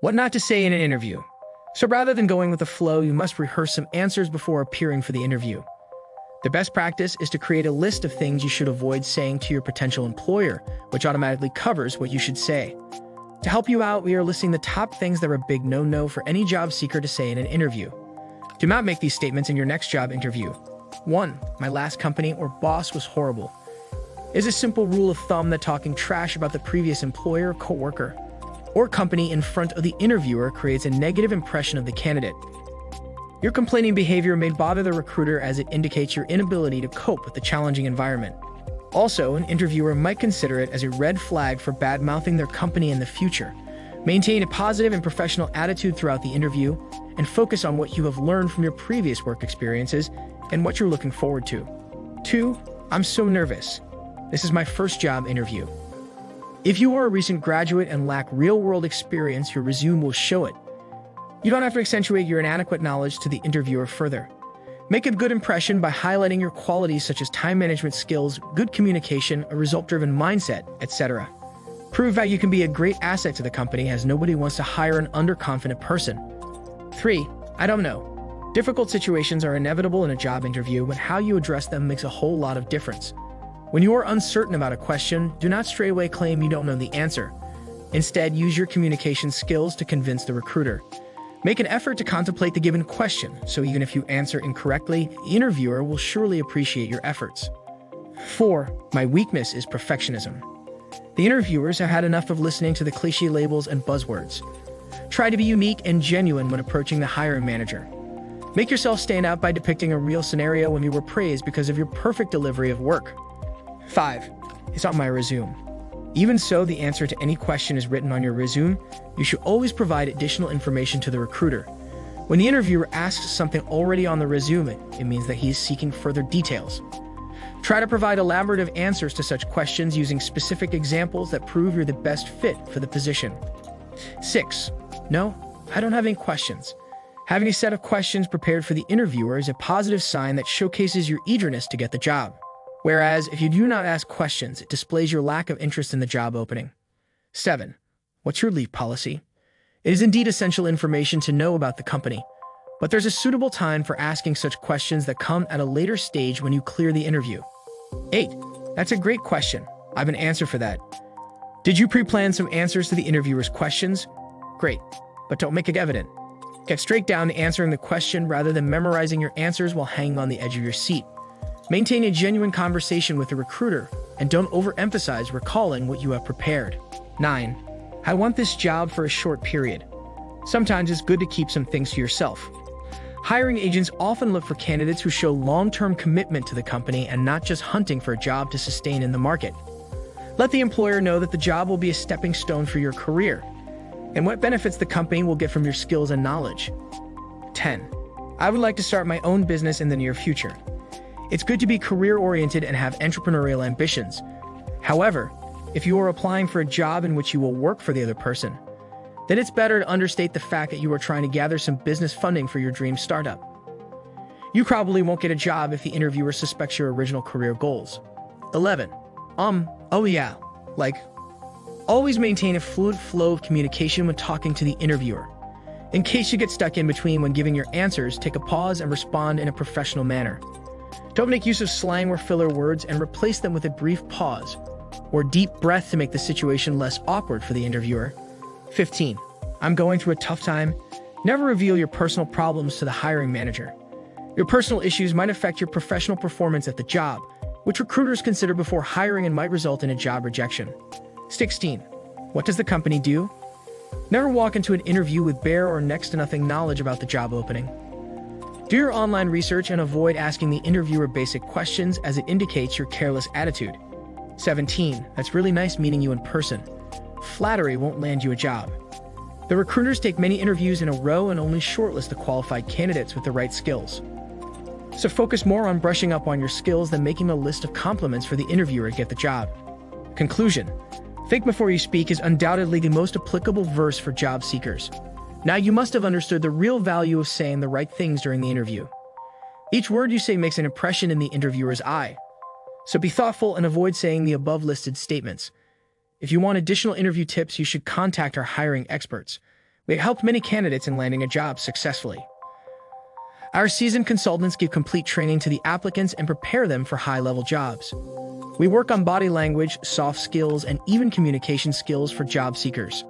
What not to say in an interview. So rather than going with the flow, you must rehearse some answers before appearing for the interview. The best practice is to create a list of things you should avoid saying to your potential employer, which automatically covers what you should say. To help you out, we are listing the top things that are a big no-no for any job seeker to say in an interview. Do not make these statements in your next job interview. 1. My last company or boss was horrible. Is a simple rule of thumb that talking trash about the previous employer, coworker, or company in front of the interviewer creates a negative impression of the candidate. Your complaining behavior may bother the recruiter as it indicates your inability to cope with the challenging environment. Also, an interviewer might consider it as a red flag for bad-mouthing their company in the future. Maintain a positive and professional attitude throughout the interview and focus on what you have learned from your previous work experiences and what you're looking forward to. 2. I'm so nervous. This is my first job interview. If you are a recent graduate and lack real-world experience, your resume will show it. You don't have to accentuate your inadequate knowledge to the interviewer further. Make a good impression by highlighting your qualities such as time management skills, good communication, a result-driven mindset, etc. Prove that you can be a great asset to the company, as nobody wants to hire an underconfident person. 3. I don't know. Difficult situations are inevitable in a job interview, but how you address them makes a whole lot of difference. When you are uncertain about a question, do not straightaway claim you don't know the answer. Instead, use your communication skills to convince the recruiter. Make an effort to contemplate the given question, so even if you answer incorrectly, the interviewer will surely appreciate your efforts. 4. My weakness is perfectionism. The interviewers have had enough of listening to the cliché labels and buzzwords. Try to be unique and genuine when approaching the hiring manager. Make yourself stand out by depicting a real scenario when you were praised because of your perfect delivery of work. 5. It's on my resume. Even so, the answer to any question is written on your resume. You should always provide additional information to the recruiter. When the interviewer asks something already on the resume, it means that he is seeking further details. Try to provide elaborative answers to such questions using specific examples that prove you're the best fit for the position. 6. No, I don't have any questions. Having a set of questions prepared for the interviewer is a positive sign that showcases your eagerness to get the job. Whereas, if you do not ask questions, it displays your lack of interest in the job opening. 7. What's your leave policy? It is indeed essential information to know about the company, but there's a suitable time for asking such questions that come at a later stage when you clear the interview. 8. That's a great question. I have an answer for that. Did you pre-plan some answers to the interviewer's questions? Great, but don't make it evident. Get straight down to answering the question rather than memorizing your answers while hanging on the edge of your seat. Maintain a genuine conversation with the recruiter, and don't overemphasize recalling what you have prepared. 9. I want this job for a short period. Sometimes it's good to keep some things to yourself. Hiring agents often look for candidates who show long-term commitment to the company and not just hunting for a job to sustain in the market. Let the employer know that the job will be a stepping stone for your career, and what benefits the company will get from your skills and knowledge. 10. I would like to start my own business in the near future. It's good to be career-oriented and have entrepreneurial ambitions. However, if you are applying for a job in which you will work for the other person, then it's better to understate the fact that you are trying to gather some business funding for your dream startup. You probably won't get a job if the interviewer suspects your original career goals. 11. Oh yeah, always maintain a fluid flow of communication when talking to the interviewer. In case you get stuck in between when giving your answers, take a pause and respond in a professional manner. Don't make use of slang or filler words, and replace them with a brief pause or deep breath to make the situation less awkward for the interviewer. 15. I'm going through a tough time. Never reveal your personal problems to the hiring manager. Your personal issues might affect your professional performance at the job, which recruiters consider before hiring and might result in a job rejection. 16. What does the company do? Never walk into an interview with bare or next to nothing knowledge about the job opening. Do your online research and avoid asking the interviewer basic questions, as it indicates your careless attitude. 17. That's really nice meeting you in person. Flattery won't land you a job. The recruiters take many interviews in a row and only shortlist the qualified candidates with the right skills. So focus more on brushing up on your skills than making a list of compliments for the interviewer to get the job. Conclusion. Think before you speak is undoubtedly the most applicable verse for job seekers. Now you must have understood the real value of saying the right things during the interview. Each word you say makes an impression in the interviewer's eye. So be thoughtful and avoid saying the above listed statements. If you want additional interview tips, you should contact our hiring experts. We helped many candidates in landing a job successfully. Our seasoned consultants give complete training to the applicants and prepare them for high-level jobs. We work on body language, soft skills, and even communication skills for job seekers.